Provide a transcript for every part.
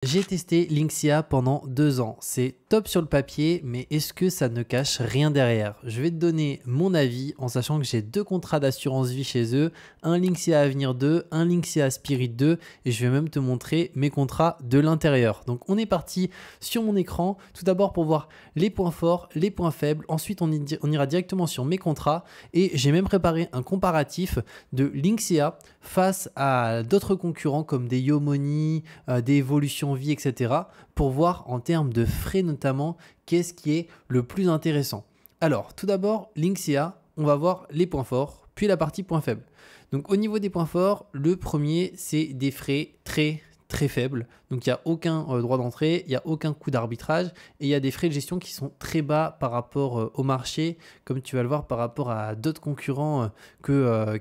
J'ai testé Lynxia pendant 2 ans. C'est top sur le papier, mais est-ce que ça ne cache rien derrière? Je vais te donner mon avis en sachant que j'ai 2 contrats d'assurance vie chez eux, un Lynxia Avenir 2, un Lynxia Spirit 2 et je vais même te montrer mes contrats de l'intérieur. Donc on est parti sur mon écran, tout d'abord pour voir les points forts, les points faibles. Ensuite on ira directement sur mes contrats et j'ai même préparé un comparatif de Lynxia face à d'autres concurrents comme des Yomoni, des Evolution Vie, etc. pour voir en termes de frais notamment qu'est-ce qui est le plus intéressant. Alors tout d'abord Lynxia, on va voir les points forts puis la partie points faibles. Donc au niveau des points forts, le premier c'est des frais très faibles. Donc il n'y a aucun droit d'entrée, il n'y a aucun coût d'arbitrage et il y a des frais de gestion qui sont très bas par rapport au marché, comme tu vas le voir par rapport à d'autres concurrents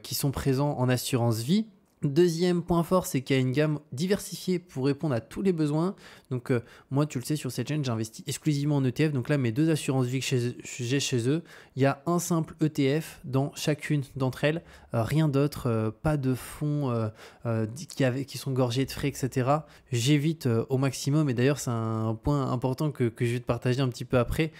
qui sont présents en assurance vie. Deuxième point fort, c'est qu'il y a une gamme diversifiée pour répondre à tous les besoins. Donc moi, tu le sais, sur cette chaîne, j'investis exclusivement en ETF. Donc là, mes 2 assurances vie que j'ai chez eux, il y a un simple ETF dans chacune d'entre elles. Rien d'autre, pas de fonds qui sont gorgés de frais, etc. J'évite au maximum. Et d'ailleurs, c'est un point important que je vais te partager un petit peu après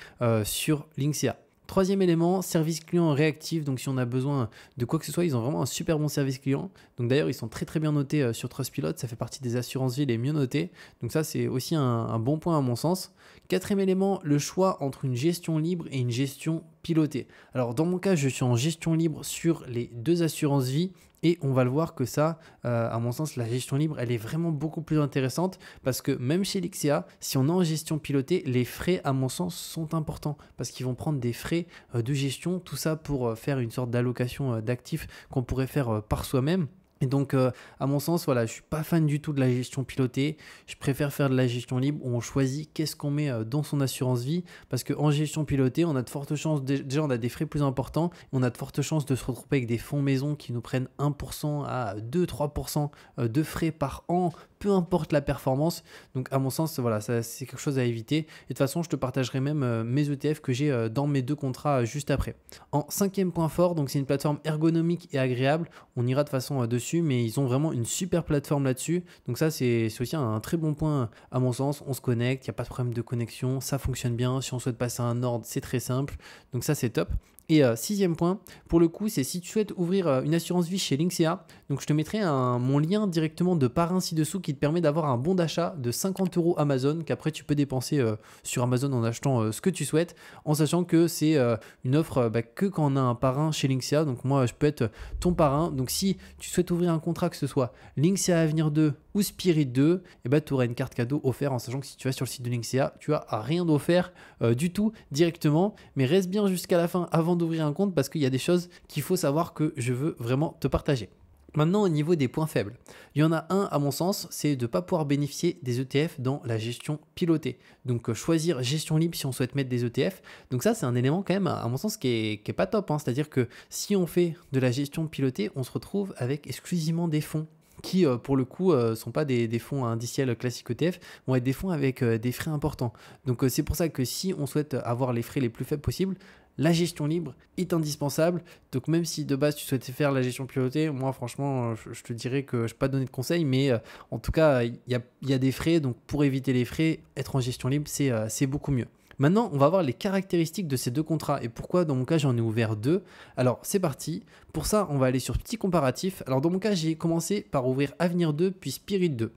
sur Lynxia. Troisième élément, service client réactif. Donc si on a besoin de quoi que ce soit, ils ont vraiment un super bon service client. Donc d'ailleurs, ils sont très bien notés sur Trustpilot. Ça fait partie des assurances vie les mieux notées. Donc ça, c'est aussi un bon point à mon sens. Quatrième élément, le choix entre une gestion libre et une gestion pilotée. Alors dans mon cas, je suis en gestion libre sur les 2 assurances vie. Et on va le voir que ça, à mon sens, la gestion libre, elle est vraiment beaucoup plus intéressante parce que même chez Lynxia, si on est en gestion pilotée, les frais, à mon sens, sont importants parce qu'ils vont prendre des frais de gestion, tout ça pour faire une sorte d'allocation d'actifs qu'on pourrait faire par soi-même. Et donc, à mon sens, voilà, je ne suis pas fan du tout de la gestion pilotée. Je préfère faire de la gestion libre où on choisit qu'est-ce qu'on met dans son assurance vie. Parce qu'en gestion pilotée, on a de fortes chances, déjà on a des frais plus importants. On a de fortes chances de se retrouver avec des fonds maison qui nous prennent 1% à 2-3% de frais par an, peu importe la performance. Donc, à mon sens, voilà, c'est quelque chose à éviter. Et de toute façon, je te partagerai même mes ETF que j'ai dans mes 2 contrats juste après. En 5e point fort, donc c'est une plateforme ergonomique et agréable. On ira de façon dessus, mais ils ont vraiment une super plateforme là-dessus. Donc ça, c'est aussi un très bon point à mon sens. On se connecte, il n'y a pas de problème de connexion, ça fonctionne bien. Si on souhaite passer à un ordre, c'est très simple. Donc ça, c'est top. Et 6e point, pour le coup, c'est si tu souhaites ouvrir une assurance vie chez Lynxia, donc je te mettrai mon lien directement de parrain ci-dessous qui te permet d'avoir un bon d'achat de 50 € Amazon qu'après tu peux dépenser sur Amazon en achetant ce que tu souhaites, en sachant que c'est une offre que quand on a un parrain chez Lynxia. Donc moi, je peux être ton parrain. Donc si tu souhaites ouvrir un contrat, que ce soit Lynxia Avenir 2 ou Spirit 2, tu auras une carte cadeau offerte, en sachant que si tu vas sur le site de Lynxia, tu as rien d'offert du tout directement. Mais reste bien jusqu'à la fin avant d'ouvrir un compte parce qu'il y a des choses qu'il faut savoir que je veux vraiment te partager. Maintenant, au niveau des points faibles, il y en a un à mon sens, c'est de ne pas pouvoir bénéficier des ETF dans la gestion pilotée. Donc choisir gestion libre si on souhaite mettre des ETF. Donc ça, c'est un élément quand même à mon sens qui est pas top. C'est-à-dire que si on fait de la gestion pilotée, on se retrouve avec exclusivement des fonds qui pour le coup sont pas des fonds indiciels classiques ETF, vont être des fonds avec des frais importants. Donc c'est pour ça que si on souhaite avoir les frais les plus faibles possibles, la gestion libre est indispensable. Donc même si de base tu souhaitais faire la gestion pilotée, moi franchement je te dirais que je ne peux pas donner de conseils, mais en tout cas il y a des frais. Donc pour éviter les frais, être en gestion libre c'est beaucoup mieux. Maintenant, on va voir les caractéristiques de ces 2 contrats et pourquoi dans mon cas j'en ai ouvert 2. Alors c'est parti. Pour ça, on va aller sur petit comparatif. Alors dans mon cas, j'ai commencé par ouvrir Avenir 2 puis Spirit 2.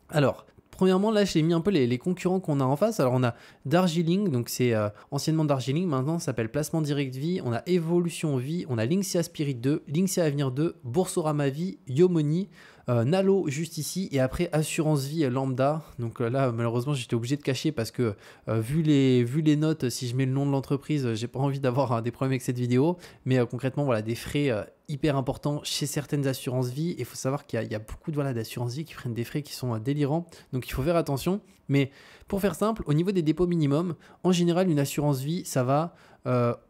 Alors, premièrement, là, j'ai mis un peu les concurrents qu'on a en face. Alors, on a Darjeeling, donc c'est anciennement Darjeeling, maintenant ça s'appelle Placement Direct Vie. On a Evolution Vie, on a Lynxia Spirit 2, Lynxia Avenir 2, Boursorama Vie, Yomoni, Nalo juste ici et après Assurance Vie Lambda. Donc là, malheureusement, j'étais obligé de cacher parce que vu les notes, si je mets le nom de l'entreprise, j'ai pas envie d'avoir des problèmes avec cette vidéo. Mais concrètement, voilà, des frais hyper importants chez certaines assurances vie. Il faut savoir qu'il y a beaucoup d'assurances vie qui prennent des frais qui sont délirants. Donc il faut faire attention. Mais pour faire simple, au niveau des dépôts minimums, en général, une assurance vie, ça va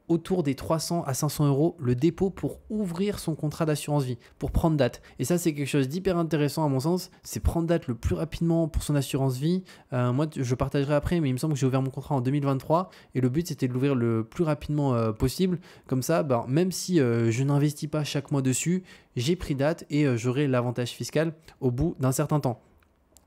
autour des 300 à 500 € le dépôt pour ouvrir son contrat d'assurance vie, pour prendre date. Et ça, c'est quelque chose d'hyper intéressant à mon sens. C'est prendre date le plus rapidement pour son assurance vie. Moi, je partagerai après, mais il me semble que j'ai ouvert mon contrat en 2023 et le but, c'était de l'ouvrir le plus rapidement possible. Comme ça, même si je n'investis pas chaque mois dessus, j'ai pris date et j'aurai l'avantage fiscal au bout d'un certain temps.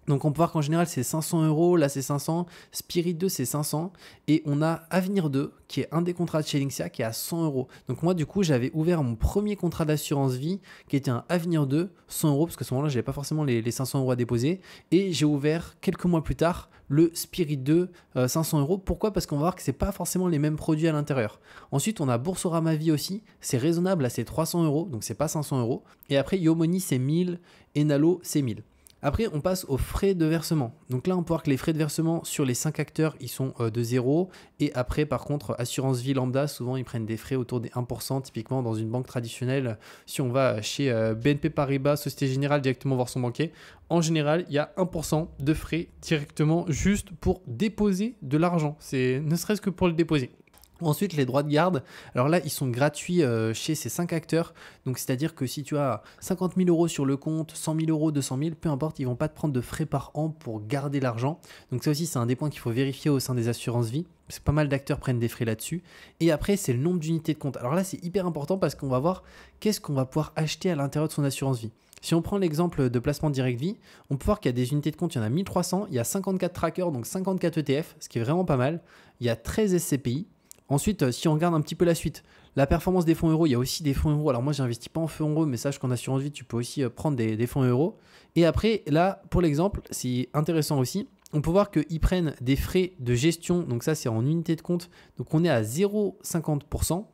Donc on peut voir qu'en général c'est 500 euros, là c'est 500, Spirit 2 c'est 500 et on a Avenir 2 qui est un des contrats de chez Linksea qui est à 100 euros. Donc moi du coup j'avais ouvert mon premier contrat d'assurance vie qui était un Avenir 2, 100 euros parce que à ce moment-là j'avais pas forcément les 500 euros à déposer et j'ai ouvert quelques mois plus tard le Spirit 2 500 euros. Pourquoi? Parce qu'on va voir que c'est pas forcément les mêmes produits à l'intérieur. Ensuite on a Boursorama Vie aussi, c'est raisonnable, là c'est 300 euros donc c'est pas 500 euros. Et après Yomoni c'est 1000 et Nalo c'est 1000. Après, on passe aux frais de versement. Donc là, on peut voir que les frais de versement sur les 5 acteurs, ils sont de 0. Et après, par contre, assurance vie lambda, souvent, ils prennent des frais autour des 1%. Typiquement, dans une banque traditionnelle, si on va chez BNP Paribas, Société Générale, directement voir son banquier, en général, il y a 1% de frais directement juste pour déposer de l'argent. C'est ne serait-ce que pour le déposer. Ensuite, les droits de garde, alors là, ils sont gratuits chez ces 5 acteurs. Donc, c'est-à-dire que si tu as 50 000 euros sur le compte, 100 000 euros, 200 000, peu importe, ils ne vont pas te prendre de frais par an pour garder l'argent. Donc, ça aussi, c'est un des points qu'il faut vérifier au sein des assurances vie. Parce que pas mal d'acteurs prennent des frais là-dessus. Et après, c'est le nombre d'unités de compte. Alors là, c'est hyper important parce qu'on va voir qu'est-ce qu'on va pouvoir acheter à l'intérieur de son assurance vie. Si on prend l'exemple de placement direct vie, on peut voir qu'il y a des unités de compte, il y en a 1300, il y a 54 trackers, donc 54 ETF, ce qui est vraiment pas mal. Il y a 13 SCPI. Ensuite, si on regarde un petit peu la suite, la performance des fonds euros, il y a aussi des fonds euros. Alors moi, j'investis pas en fonds euros, mais sache qu'en assurance vie, tu peux aussi prendre des fonds euros. Et après, là, pour l'exemple, c'est intéressant aussi. On peut voir qu'ils prennent des frais de gestion. Donc ça, c'est en unité de compte. Donc on est à 0,50%.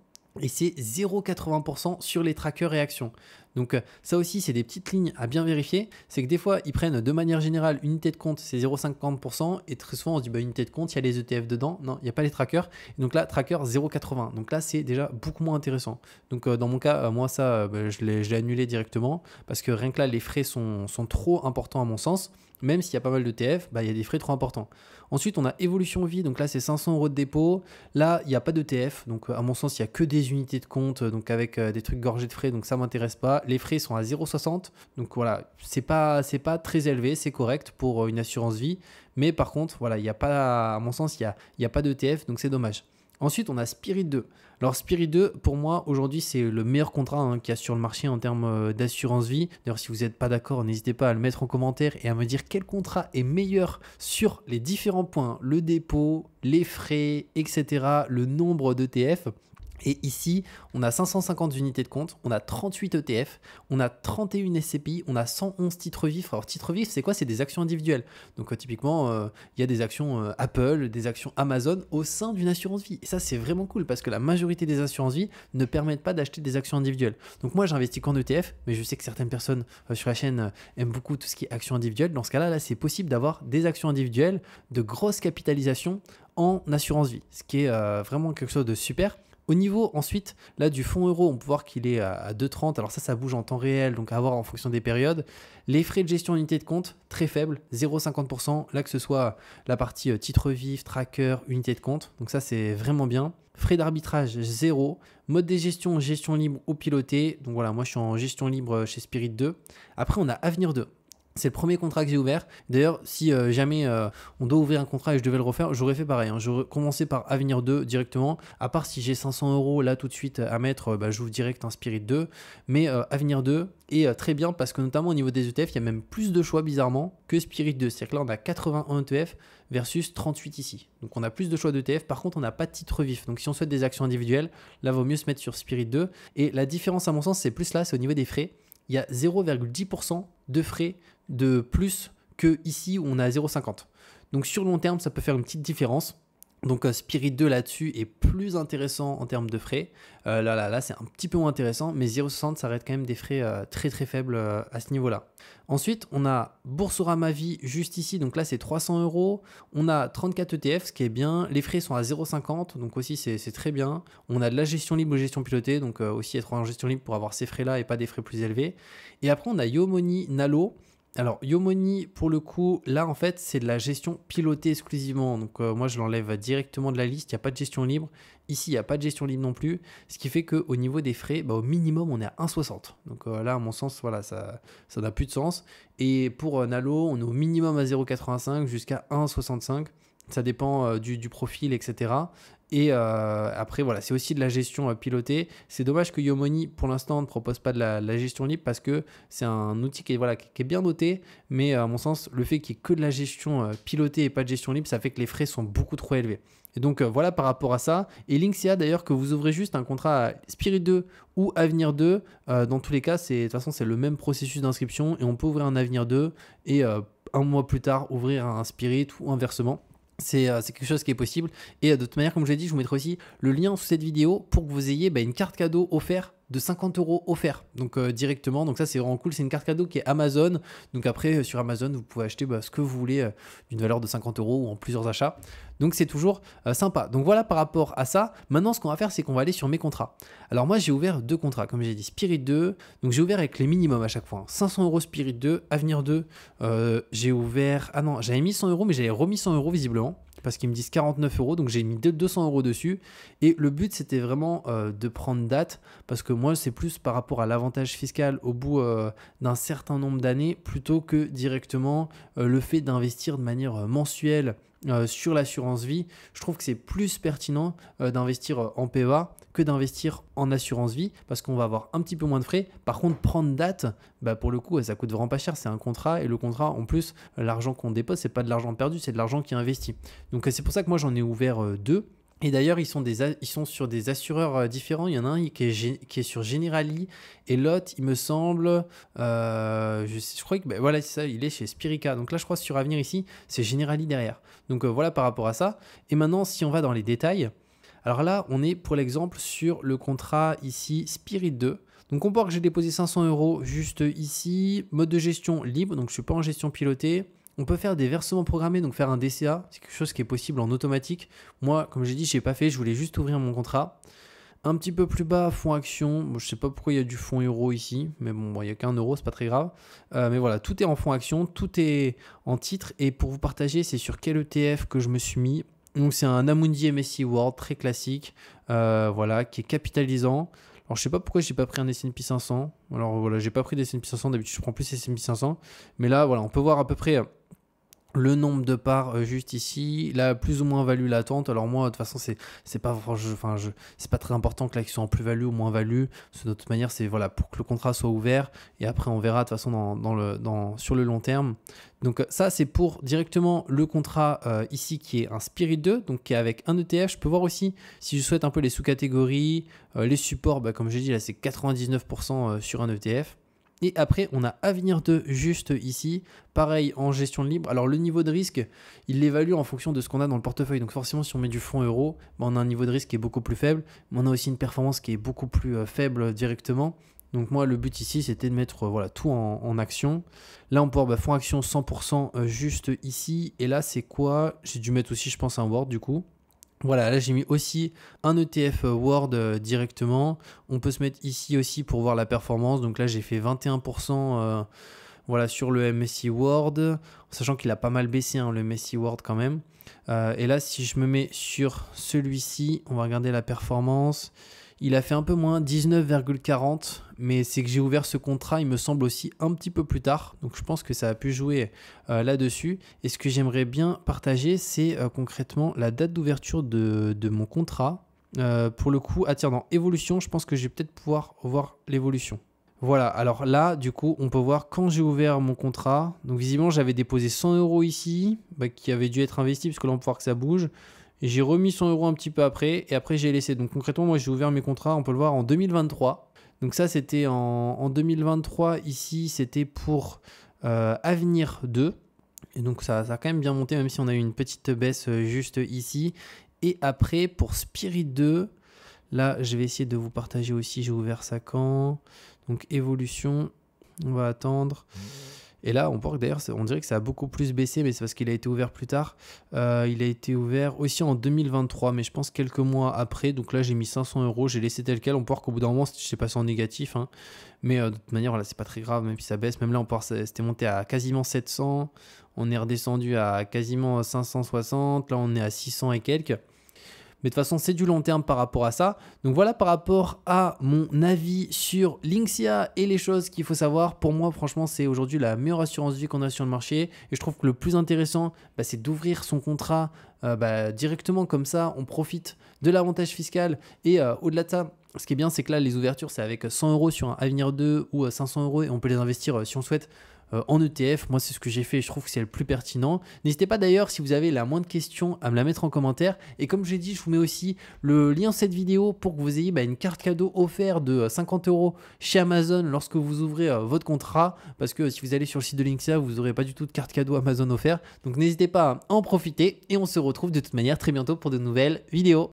Et c'est 0,80% sur les trackers et actions. Donc ça aussi, c'est des petites lignes à bien vérifier. C'est que des fois, ils prennent de manière générale unité de compte, c'est 0,50%. Et très souvent, on se dit, unité de compte, il y a les ETF dedans. Non, il n'y a pas les trackers. Et donc là, tracker 0,80. Donc là, c'est déjà beaucoup moins intéressant. Donc dans mon cas, moi, ça, je l'ai annulé directement. Parce que rien que là, les frais sont trop importants à mon sens. Même s'il y a pas mal d'ETF, il y a des frais trop importants. Ensuite, on a Évolution Vie, donc là c'est 500 euros de dépôt. Là, il n'y a pas d'ETF, donc à mon sens, il n'y a que des unités de compte, donc avec des trucs gorgés de frais, donc ça ne m'intéresse pas. Les frais sont à 0,60, donc voilà, c'est pas très élevé, c'est correct pour une assurance vie. Mais par contre, voilà, il n'y a pas, à mon sens, il n'y a pas d'ETF, donc c'est dommage. Ensuite, on a Spirit 2. Alors, Spirit 2, pour moi, aujourd'hui, c'est le meilleur contrat qu'il y a sur le marché en termes d'assurance vie. D'ailleurs, si vous n'êtes pas d'accord, n'hésitez pas à le mettre en commentaire et à me dire quel contrat est meilleur sur les différents points, le dépôt, les frais, etc., le nombre d'ETF. Et ici, on a 550 unités de compte, on a 38 ETF, on a 31 SCPI, on a 111 titres vifs. Alors, titres vifs, c'est quoi? C'est des actions individuelles. Donc, typiquement, il y a des actions Apple, des actions Amazon au sein d'une assurance vie. Et ça, c'est vraiment cool parce que la majorité des assurances vie ne permettent pas d'acheter des actions individuelles. Donc, moi, j'investis qu'en ETF, mais je sais que certaines personnes sur la chaîne aiment beaucoup tout ce qui est actions individuelles. Dans ce cas-là, c'est possible d'avoir des actions individuelles de grosse capitalisation en assurance vie, ce qui est vraiment quelque chose de super. Au niveau ensuite là du fonds euro, on peut voir qu'il est à 2,30. Alors ça bouge en temps réel, donc à voir en fonction des périodes. Les frais de gestion unité de compte, très faibles, 0,50%. Là que ce soit la partie titre vif, tracker, unité de compte. Donc ça c'est vraiment bien. Frais d'arbitrage, 0. Mode de gestion, gestion libre ou pilotée. Donc voilà, moi je suis en gestion libre chez Spirit 2. Après on a Avenir 2. C'est le premier contrat que j'ai ouvert. D'ailleurs, si jamais on doit ouvrir un contrat et je devais le refaire, j'aurais fait pareil. J'aurais commencé par Avenir 2 directement. À part si j'ai 500 euros là tout de suite à mettre, j'ouvre direct un Spirit 2. Mais Avenir 2 est très bien parce que notamment au niveau des ETF, il y a même plus de choix bizarrement que Spirit 2. C'est-à-dire que là, on a 81 ETF versus 38 ici. Donc on a plus de choix d'ETF. Par contre, on n'a pas de titre vif. Donc si on souhaite des actions individuelles, là, il vaut mieux se mettre sur Spirit 2. Et la différence, à mon sens, c'est plus là, c'est au niveau des frais. Il y a 0,10% de frais de plus que ici où on a 0,50. Donc sur le long terme, ça peut faire une petite différence. Donc Spirit 2 là-dessus est plus intéressant en termes de frais. Là, c'est un petit peu moins intéressant, mais 0,60, ça reste quand même des frais très très faibles à ce niveau-là. Ensuite, on a Boursorama Vie juste ici, donc là c'est 300 euros. On a 34 ETF, ce qui est bien. Les frais sont à 0,50, donc aussi c'est très bien. On a de la gestion libre ou gestion pilotée, donc aussi être en gestion libre pour avoir ces frais-là et pas des frais plus élevés. Et après, on a Yomoni Nalo. Alors, Yomoni, pour le coup, là, en fait, c'est de la gestion pilotée exclusivement. Donc, moi, je l'enlève directement de la liste. Il n'y a pas de gestion libre. Ici, il n'y a pas de gestion libre non plus. Ce qui fait qu'au niveau des frais, au minimum, on est à 1,60. Donc là, à mon sens, voilà, ça n'a plus de sens. Et pour Nalo, on est au minimum à 0,85 jusqu'à 1,65. Ça dépend du profil, etc. Et après, voilà, c'est aussi de la gestion pilotée. C'est dommage que Yomoney, pour l'instant, ne propose pas de la gestion libre parce que c'est un outil qui est, voilà, qui est bien noté. Mais à mon sens, le fait qu'il n'y ait que de la gestion pilotée et pas de gestion libre, ça fait que les frais sont beaucoup trop élevés. Et donc voilà par rapport à ça. Et Linksea d'ailleurs, que vous ouvrez juste un contrat à Spirit 2 ou Avenir 2, dans tous les cas, de toute façon, c'est le même processus d'inscription et on peut ouvrir un Avenir 2 et un mois plus tard, ouvrir un Spirit ou inversement. C'est quelque chose qui est possible. Et de toute manière, comme je l'ai dit, je vous mettrai aussi le lien sous cette vidéo pour que vous ayez une carte cadeau offerte de 50 € offert. Donc directement. Donc ça, c'est vraiment cool. C'est une carte cadeau qui est Amazon. Donc après, sur Amazon, vous pouvez acheter ce que vous voulez d'une valeur de 50 € ou en plusieurs achats. Donc c'est toujours sympa. Donc voilà par rapport à ça. Maintenant, ce qu'on va faire, c'est qu'on va aller sur mes contrats. Alors moi, j'ai ouvert 2 contrats. Comme j'ai dit, Spirit 2. Donc j'ai ouvert avec les minimums à chaque fois. 500 € Spirit 2, Avenir 2. J'ai ouvert... Ah non, j'avais mis 100 €, mais j'avais remis 100 € visiblement. Parce qu'ils me disent 49 €, donc j'ai mis 200 € dessus. Et le but, c'était vraiment de prendre date, parce que moi, c'est plus par rapport à l'avantage fiscal au bout d'un certain nombre d'années, plutôt que directement le fait d'investir de manière mensuelle sur l'assurance vie. Je trouve que c'est plus pertinent d'investir en PEA que d'investir en assurance vie, parce qu'on va avoir un petit peu moins de frais. Par contre, prendre date, pour le coup, ça coûte vraiment pas cher. C'est un contrat, et le contrat, en plus, l'argent qu'on dépose, c'est pas de l'argent perdu, c'est de l'argent qui est investi. Donc c'est pour ça que moi, j'en ai ouvert 2. Et d'ailleurs, ils sont sur des assureurs différents. Il y en a un qui est sur Generali et l'autre, il me semble, je crois que voilà, c'est ça, il est chez Spirica. Donc là, je crois sur Avenir ici, c'est Generali derrière. Donc voilà par rapport à ça. Et maintenant, si on va dans les détails, alors là, on est pour l'exemple sur le contrat ici Spirit 2. Donc on peut voir que j'ai déposé 500 € juste ici, mode de gestion libre, donc je ne suis pas en gestion pilotée. On peut faire des versements programmés, donc faire un DCA, c'est quelque chose qui est possible en automatique. Moi, comme j'ai dit, je n'ai pas fait, je voulais juste ouvrir mon contrat. Un petit peu plus bas, fonds action. Bon, je ne sais pas pourquoi il y a du fonds euro ici, mais bon, il n'y a qu'un euro, c'est pas très grave. Mais voilà, tout est en fonds action, tout est en titre. Et pour vous partager, c'est sur quel ETF que je me suis mis. Donc c'est un Amundi MSCI World très classique, voilà, qui est capitalisant. Alors je sais pas pourquoi j'ai pas pris un S&P 500. Alors voilà, j'ai pas pris des S&P 500, d'habitude je prends plus S&P 500. Mais là voilà, on peut voir à peu près le nombre de parts juste ici, là plus ou moins value latente. Alors moi de toute façon c'est pas c'est pas très important que l'action en plus-value ou moins-value. De toute manière c'est voilà pour que le contrat soit ouvert et après on verra de toute façon sur le long terme. Donc ça c'est pour directement le contrat ici qui est un Spirit 2, donc qui est avec un ETF. Je peux voir aussi si je souhaite un peu les sous-catégories, les supports, comme j'ai dit là c'est 99% sur un ETF. Et après, on a Avenir 2 juste ici, pareil en gestion libre. Alors le niveau de risque, il l'évalue en fonction de ce qu'on a dans le portefeuille. Donc forcément, si on met du fonds euro, on a un niveau de risque qui est beaucoup plus faible. Mais on a aussi une performance qui est beaucoup plus faible directement. Donc moi, le but ici, c'était de mettre voilà, tout en action. Là, on peut voir fonds action 100% juste ici. Et là, c'est quoi? J'ai dû mettre aussi, je pense, un Word du coup. Voilà, là j'ai mis aussi un ETF Word directement. On peut se mettre ici aussi pour voir la performance. Donc là j'ai fait 21% voilà, sur le MSCI World, sachant qu'il a pas mal baissé le MSCI World quand même. Et là si je me mets sur celui-ci, on va regarder la performance. Il a fait un peu moins, 19,40, mais c'est que j'ai ouvert ce contrat, il me semble aussi un petit peu plus tard. Donc je pense que ça a pu jouer là-dessus. Et ce que j'aimerais bien partager, c'est concrètement la date d'ouverture de mon contrat. Pour le coup, tiens, dans évolution, je pense que je vais peut-être pouvoir voir l'évolution. Voilà, alors là, du coup, on peut voir quand j'ai ouvert mon contrat. Donc visiblement, j'avais déposé 100 € ici, qui avait dû être investi, puisque là, on peut voir que ça bouge. J'ai remis 100 € un petit peu après et après j'ai laissé. Donc concrètement, moi j'ai ouvert mes contrats, on peut le voir en 2023. Donc ça c'était en 2023. Ici c'était pour Avenir 2. Et donc ça a quand même bien monté, même si on a eu une petite baisse juste ici. Et après pour Spirit 2, là je vais essayer de vous partager aussi. J'ai ouvert ça quand? Donc évolution, on va attendre. Et là, on voit que d'ailleurs, on dirait que ça a beaucoup plus baissé, mais c'est parce qu'il a été ouvert plus tard. Il a été ouvert aussi en 2023, mais je pense quelques mois après. Donc là, j'ai mis 500 €, j'ai laissé tel quel. On peut voir qu'au bout d'un moment, c'est passé en négatif. Hein. Mais de toute manière, voilà, c'est pas très grave, même si ça baisse. Même là, on peut voir c'était monté à quasiment 700. On est redescendu à quasiment 560. Là, on est à 600 et quelques. Mais de toute façon, c'est du long terme par rapport à ça. Donc voilà par rapport à mon avis sur Lynxia et les choses qu'il faut savoir. Pour moi, franchement, c'est aujourd'hui la meilleure assurance vie qu'on a sur le marché. Et je trouve que le plus intéressant, c'est d'ouvrir son contrat directement comme ça. On profite de l'avantage fiscal. Et au-delà de ça, ce qui est bien, c'est que là, les ouvertures, c'est avec 100 € sur un Avenir 2 ou 500 € et on peut les investir si on souhaite en ETF. Moi, c'est ce que j'ai fait et je trouve que c'est le plus pertinent. N'hésitez pas d'ailleurs, si vous avez la moindre question, à me la mettre en commentaire. Et comme je l'ai dit, je vous mets aussi le lien de cette vidéo pour que vous ayez une carte cadeau offerte de 50 € chez Amazon lorsque vous ouvrez votre contrat. Parce que si vous allez sur le site de Lynxia, vous n'aurez pas du tout de carte cadeau Amazon offert. Donc n'hésitez pas à en profiter et on se retrouve de toute manière très bientôt pour de nouvelles vidéos.